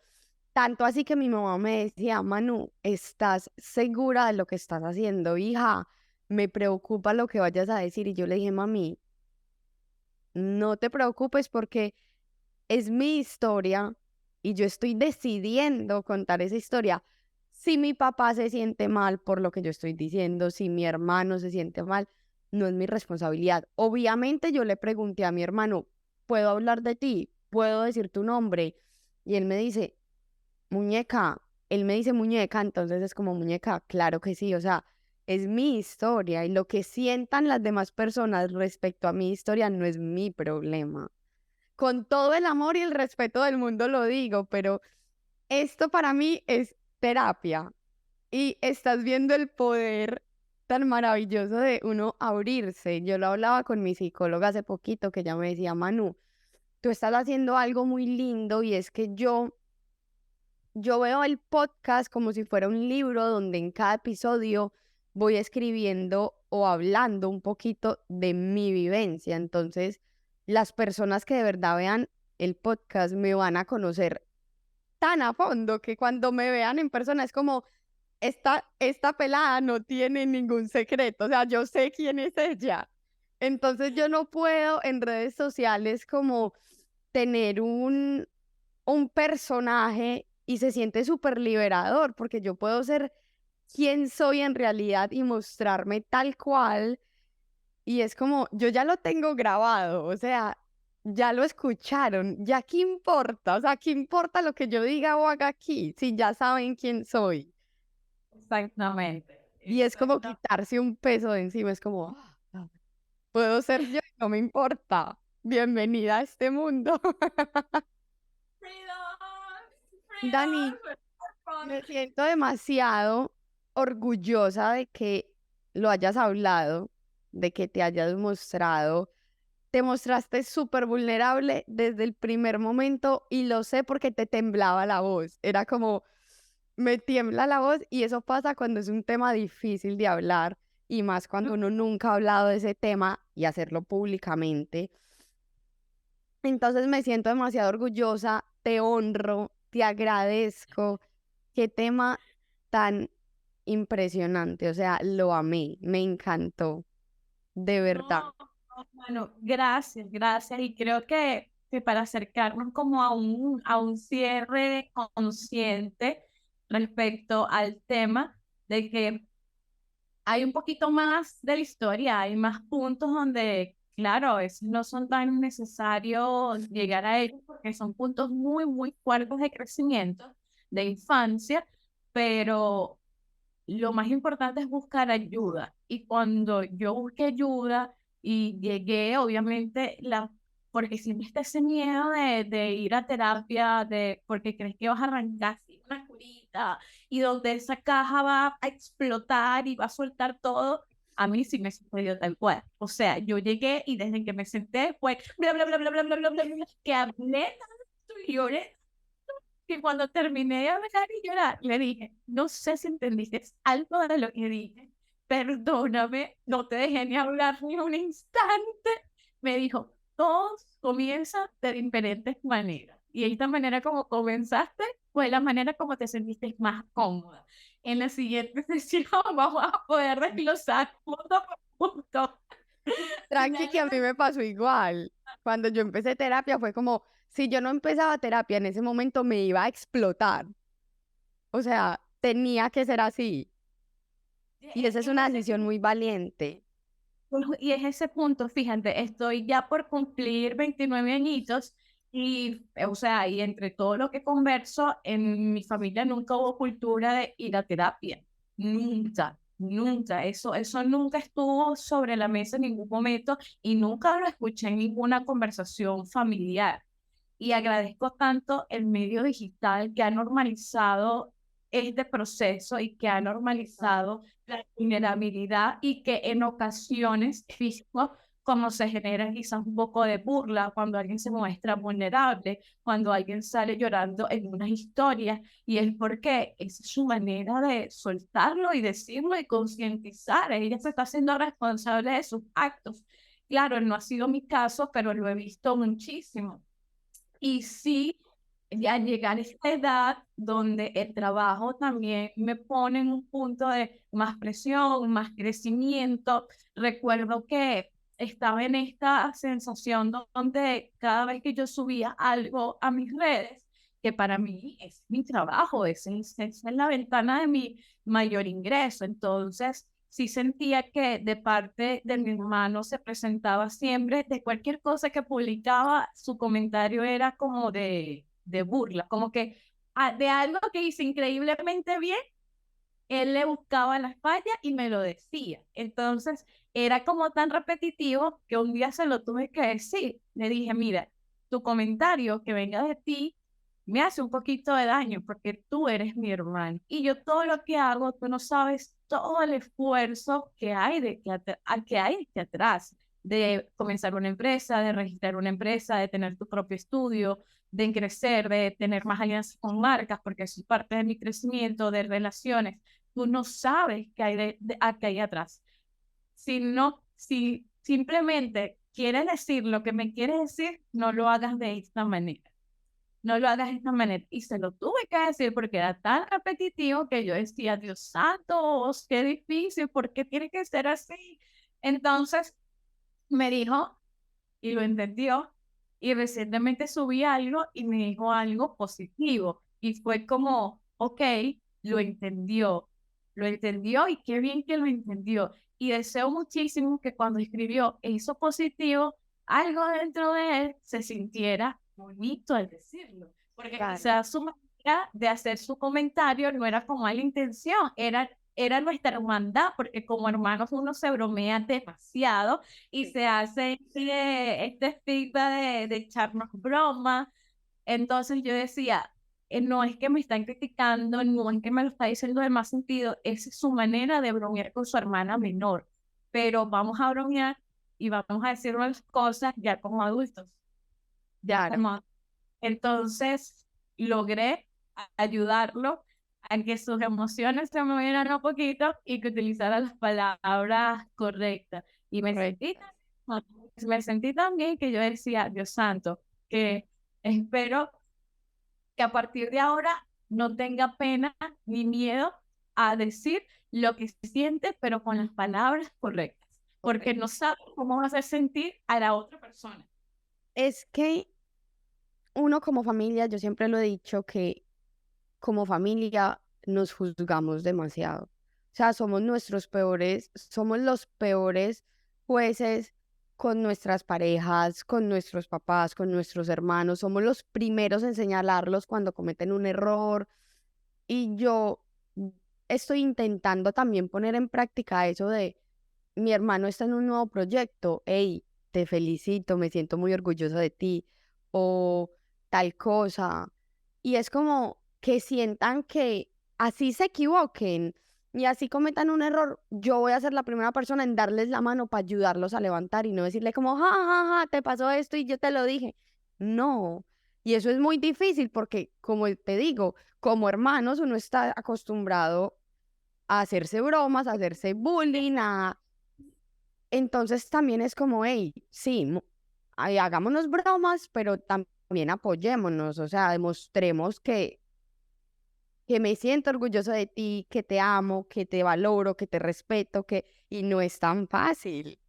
tanto así que mi mamá me decía, Manu, ¿estás segura de lo que estás haciendo, hija? Me preocupa lo que vayas a decir. Y yo le dije, mami, no te preocupes porque es mi historia y yo estoy decidiendo contar esa historia. Si mi papá se siente mal por lo que yo estoy diciendo, si mi hermano se siente mal, no es mi responsabilidad. Obviamente yo le pregunté a mi hermano, ¿puedo hablar de ti? ¿Puedo decir tu nombre? Y él me dice, muñeca, él me dice muñeca, entonces es como muñeca, claro que sí, o sea, es mi historia y lo que sientan las demás personas respecto a mi historia no es mi problema. Con todo el amor y el respeto del mundo lo digo, pero esto para mí es terapia y estás viendo el poder tan maravilloso de uno abrirse. Yo lo hablaba con mi psicóloga hace poquito que ella me decía, Manu, tú estás haciendo algo muy lindo y es que yo veo el podcast como si fuera un libro donde en cada episodio voy escribiendo o hablando un poquito de mi vivencia. Entonces, las personas que de verdad vean el podcast me van a conocer tan a fondo que cuando me vean en persona es como, esta pelada no tiene ningún secreto, o sea, yo sé quién es ella. Entonces, yo no puedo en redes sociales como tener un personaje y se siente súper liberador porque yo puedo ser quien soy en realidad y mostrarme tal cual. Y es como, yo ya lo tengo grabado, o sea, ya lo escucharon, ya qué importa, o sea, qué importa lo que yo diga o haga aquí, si ya saben quién soy. Exactamente. Y es como Exactamente. quitarse un peso de encima, es como, puedo ser yo, y no me importa. Bienvenida a este mundo. Freedom, Dani, freedom. me siento demasiado orgullosa de que lo hayas hablado, de que te hayas mostrado. Te mostraste súper vulnerable desde el primer momento y lo sé porque te temblaba la voz. Era como, me tiembla la voz y eso pasa cuando es un tema difícil de hablar y más cuando uno nunca ha hablado de ese tema y hacerlo públicamente. Entonces me siento demasiado orgullosa, te honro, te agradezco. Qué tema tan impresionante, o sea, lo amé, me encantó, de verdad. No, no, bueno, gracias, gracias. Y creo que para acercarnos como a un cierre consciente respecto al tema de que hay un poquito más de la historia, hay más puntos donde, claro, a veces no son tan necesarios llegar a ellos porque son puntos muy, muy fuertes de crecimiento, de infancia, pero lo más importante es buscar ayuda. Y cuando yo busqué ayuda y llegué, obviamente, porque siempre está ese miedo de ir a terapia, porque crees que vas a arrancar así una curita y donde esa caja va a explotar y va a soltar todo. A mí sí me sucedió tal cual. O sea, yo llegué y desde que me senté fue bla, bla, bla, bla, bla, bla, bla, bla, bla, que hablé tanto y lloré que cuando terminé de hablar y llorar, le dije, no sé si entendiste algo de lo que dije, perdóname, no te dejé ni hablar ni un instante. Me dijo, todos comienzan de diferentes maneras. Y esta manera como comenzaste fue la manera como te sentiste más cómoda. En la siguiente sesión vamos a poder desglosar punto por punto. Tranqui que a mí me pasó igual. Cuando yo empecé terapia fue como, si yo no empezaba terapia en ese momento me iba a explotar. O sea, tenía que ser así. Y esa es Es una ese decisión muy valiente. Y es ese punto, fíjate, estoy ya por cumplir 29 añitos y, o sea, y entre todo lo que converso, en mi familia nunca hubo cultura de ir a terapia. Nunca, nunca. Eso nunca estuvo sobre la mesa en ningún momento y nunca lo escuché en ninguna conversación familiar. Y agradezco tanto el medio digital que ha normalizado este proceso y que ha normalizado la vulnerabilidad y que en ocasiones físico como se genera quizás un poco de burla cuando alguien se muestra vulnerable, cuando alguien sale llorando en unas historias y el por qué es su manera de soltarlo y decirlo y concientizar. Ella se está haciendo responsable de sus actos. Claro, no ha sido mi caso, pero lo he visto muchísimo. Y sí, ya llegar a esta edad donde el trabajo también me pone en un punto de más presión, más crecimiento. Recuerdo que estaba en esta sensación donde cada vez que yo subía algo a mis redes, que para mí es mi trabajo, es la ventana de mi mayor ingreso. Entonces, sí sentía que de parte de mi hermano se presentaba siempre, de cualquier cosa que publicaba, su comentario era como de burla, como que de algo que hice increíblemente bien, él le buscaba la falla y me lo decía. Entonces, era como tan repetitivo que un día se lo tuve que decir. Le dije, mira, tu comentario que venga de ti me hace un poquito de daño porque tú eres mi hermano. Y yo todo lo que hago, tú no sabes todo el esfuerzo que hay que hay de atrás, de comenzar una empresa, de registrar una empresa, de tener tu propio estudio, de crecer, de tener más alianzas con marcas, porque eso es parte de mi crecimiento, de relaciones. Tú no sabes qué hay, qué hay atrás. Si simplemente quieres decir lo que me quieres decir, no lo hagas de esta manera. No lo hagas de esta manera. Y se lo tuve que decir porque era tan repetitivo que yo decía, Dios santo, qué difícil, ¿por qué tiene que ser así? Entonces me dijo, y lo entendió, y recientemente subí algo y me dijo algo positivo. Y fue como, ok, lo entendió y qué bien que lo entendió. Y deseo muchísimo que cuando escribió e hizo positivo, algo dentro de él se sintiera bonito al decirlo. Porque Claro. quizás su manera de hacer su comentario no era con mala intención, era nuestra hermandad, porque como hermanos uno se bromea demasiado y se hace este feedback de echarnos bromas. Entonces yo decía, no es que me están criticando, no es que me lo está diciendo de más sentido, esa es su manera de bromear con su hermana menor, pero vamos a bromear y vamos a decir las cosas ya como adultos, ya Claro. como... Entonces logré ayudarlo a que sus emociones se movieran un poquito y que utilizara las palabras correctas. Y Correcto. me sentí tan bien que yo decía, Dios santo, que espero que a partir de ahora no tenga pena ni miedo a decir lo que siente, pero con las palabras correctas, porque no sabe cómo va a hacer sentir a la otra persona. Es que uno como familia, yo siempre lo he dicho que como familia nos juzgamos demasiado. O sea, somos los peores jueces con nuestras parejas, con nuestros papás, con nuestros hermanos. Somos los primeros en señalarlos cuando cometen un error. Y yo estoy intentando también poner en práctica eso de mi hermano está en un nuevo proyecto. Hey, te felicito, me siento muy orgulloso de ti. O tal cosa. Y es como que sientan que así se equivoquen y así cometan un error, yo voy a ser la primera persona en darles la mano para ayudarlos a levantar y no decirle como, ja, ja, ja, te pasó esto y yo te lo dije. No. Y eso es muy difícil porque, como te digo, como hermanos uno está acostumbrado a hacerse bromas, a hacerse bullying, entonces también es como, hey, sí, hagámonos bromas, pero también apoyémonos, o sea, demostremos que me siento orgulloso de ti, que te amo, que te valoro, que te respeto, y no es tan fácil.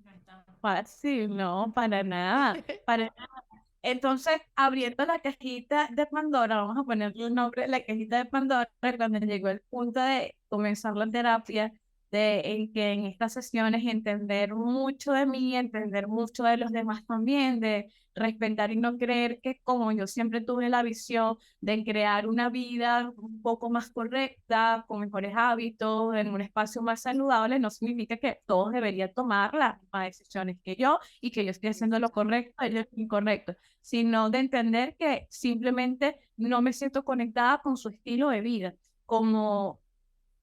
No es tan fácil, no, para nada, para nada. Entonces, abriendo la cajita de Pandora, vamos a ponerle el nombre, la cajita de Pandora, cuando llegó el punto de comenzar la terapia, en que en estas sesiones entender mucho de mí, entender mucho de los demás también, de respetar y no creer que como yo siempre tuve la visión de crear una vida un poco más correcta, con mejores hábitos, en un espacio más saludable, no significa que todos deberían tomar las mismas decisiones que yo y que yo estoy haciendo lo correcto y lo incorrecto, sino de entender que simplemente no me siento conectada con su estilo de vida, como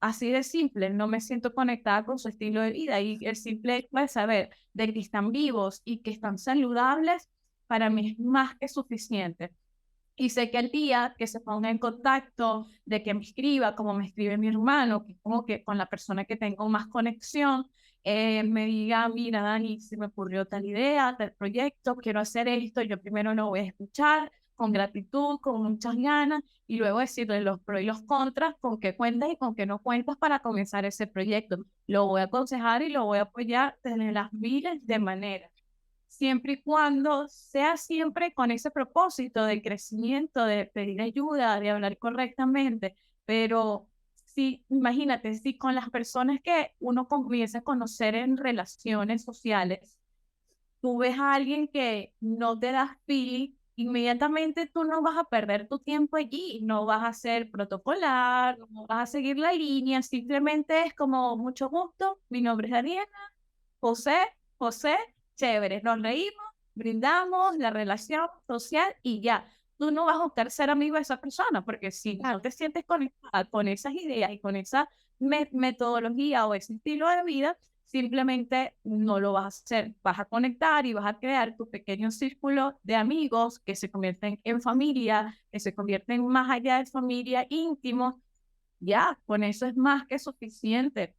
así de simple, no me siento conectada con su estilo de vida y el simple hecho de saber de que están vivos y que están saludables, para mí es más que suficiente. Y sé que el día que se ponga en contacto, de que me escriba como me escribe mi hermano, que es como que con la persona que tengo más conexión, me diga, mira, Dani, se me ocurrió tal idea, tal proyecto, quiero hacer esto, yo primero lo voy a escuchar con gratitud, con muchas ganas, y luego decirle los pros y los contras, con qué cuentas y con qué no cuentas para comenzar ese proyecto. Lo voy a aconsejar y lo voy a apoyar desde las miles de maneras, siempre y cuando sea siempre con ese propósito de crecimiento, de pedir ayuda, de hablar correctamente, pero sí, imagínate, si con las personas que uno comienza a conocer en relaciones sociales, tú ves a alguien que no te da feeling, inmediatamente tú no vas a perder tu tiempo allí, no vas a ser protocolar, no vas a seguir la línea, simplemente es como mucho gusto, mi nombre es Daniela, José, José, chévere, nos reímos, brindamos la relación social y ya. Tú no vas a buscar ser amigo de esa persona, porque si no te sientes conectada con esas ideas y con esa metodología o ese estilo de vida, simplemente no lo vas a hacer. Vas a conectar y vas a crear tu pequeño círculo de amigos que se convierten en familia, que se convierten más allá de familia, íntimos. Ya, con eso es más que suficiente.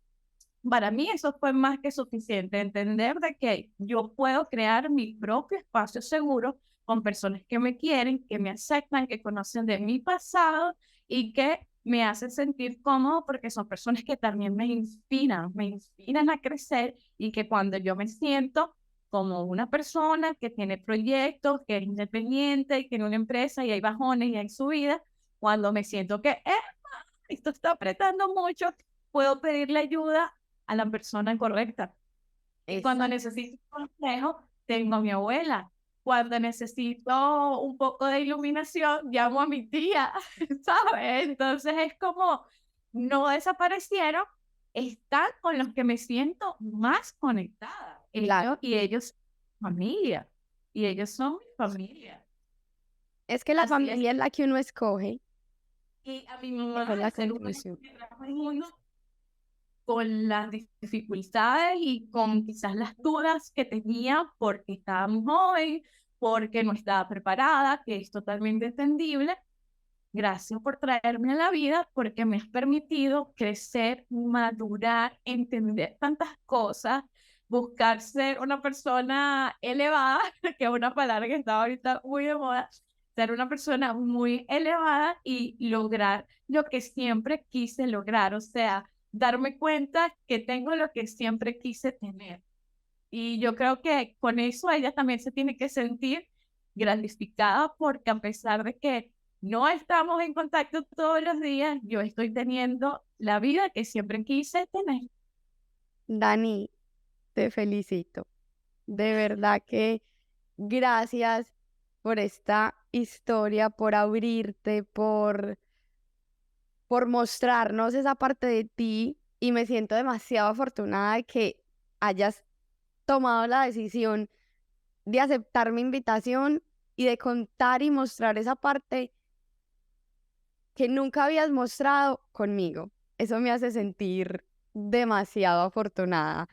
Para mí eso fue más que suficiente, entender de que yo puedo crear mi propio espacio seguro con personas que me quieren, que me aceptan, que conocen de mi pasado y que me hacen sentir cómodo porque son personas que también me inspiran a crecer y que cuando yo me siento como una persona que tiene proyectos, que es independiente y que tiene una empresa y hay bajones y hay subidas, Cuando me siento que esto está apretando mucho, puedo pedirle ayuda a la persona correcta. Y cuando Exacto. necesito un consejo, tengo a mi abuela. Cuando necesito un poco de iluminación, llamo a mi tía, ¿sabes? Entonces es como, no desaparecieron, están con los que me siento más conectada. Claro. Ellos son mi familia. Y ellos son mi familia. Es que la Así es. familia es la que uno escoge, Y a mi es mamá, la el ser humano continuación. que trajo al mundo, con las dificultades y con quizás las dudas que tenía porque estaba muy joven, porque no estaba preparada, que es totalmente entendible. Gracias por traerme a la vida porque me has permitido crecer, madurar, entender tantas cosas, buscar ser una persona elevada, que es una palabra que está ahorita muy de moda, ser una persona muy elevada y lograr lo que siempre quise lograr, o sea, darme cuenta que tengo lo que siempre quise tener. Y yo creo que con eso ella también se tiene que sentir gratificada porque a pesar de que no estamos en contacto todos los días, yo estoy teniendo la vida que siempre quise tener. Dani, te felicito. De verdad que gracias por esta historia, por abrirte, por mostrarnos esa parte de ti y me siento demasiado afortunada de que hayas tomado la decisión de aceptar mi invitación y de contar y mostrar esa parte que nunca habías mostrado conmigo. Eso me hace sentir demasiado afortunada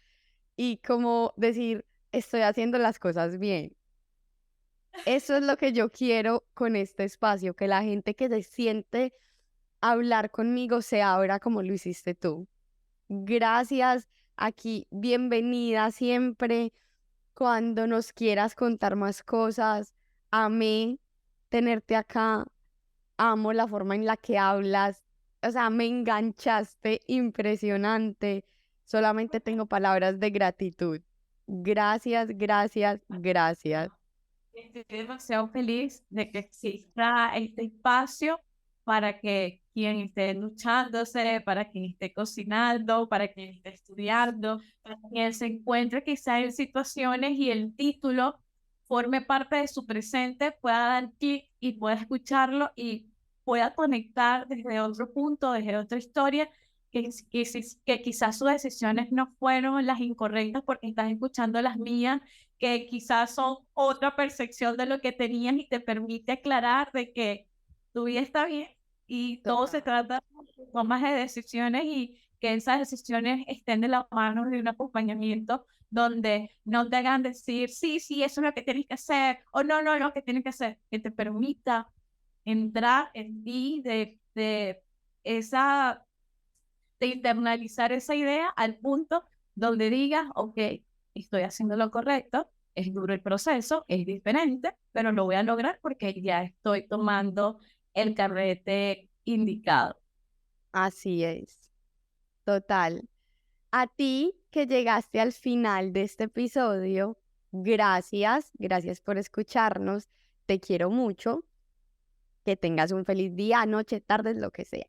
y como decir, estoy haciendo las cosas bien. Eso es lo que yo quiero con este espacio, que la gente que se siente a hablar conmigo se abra como lo hiciste tú. Gracias, aquí, bienvenida siempre. Cuando nos quieras contar más cosas, amé tenerte acá, amo la forma en la que hablas, o sea, me enganchaste impresionante. Solamente tengo palabras de gratitud. Gracias, gracias, gracias. Estoy demasiado feliz de que exista este espacio para que quien esté luchándose, para quien esté cocinando, para quien esté estudiando, para quien se encuentre quizá en situaciones y el título forme parte de su presente, pueda dar clic y pueda escucharlo y pueda conectar desde otro punto, desde otra historia, que quizás sus decisiones no fueron las incorrectas porque estás escuchando las mías, que quizás son otra percepción de lo que tenías y te permite aclarar de que tu vida está bien y todo se Total. trata de tomas de decisiones y que esas decisiones estén de la mano de un acompañamiento donde no te hagan decir, sí, sí, eso es lo que tienes que hacer, o no, no, lo que tienes que hacer, que te permita entrar en ti esa, de internalizar esa idea al punto donde digas, ok, estoy haciendo lo correcto, es duro el proceso, es diferente, pero lo voy a lograr porque ya estoy tomando el carrete indicado. Así es, total. A ti que llegaste al final de este episodio, gracias, gracias por escucharnos. Te quiero mucho. Que tengas un feliz día, noche, tarde, lo que sea.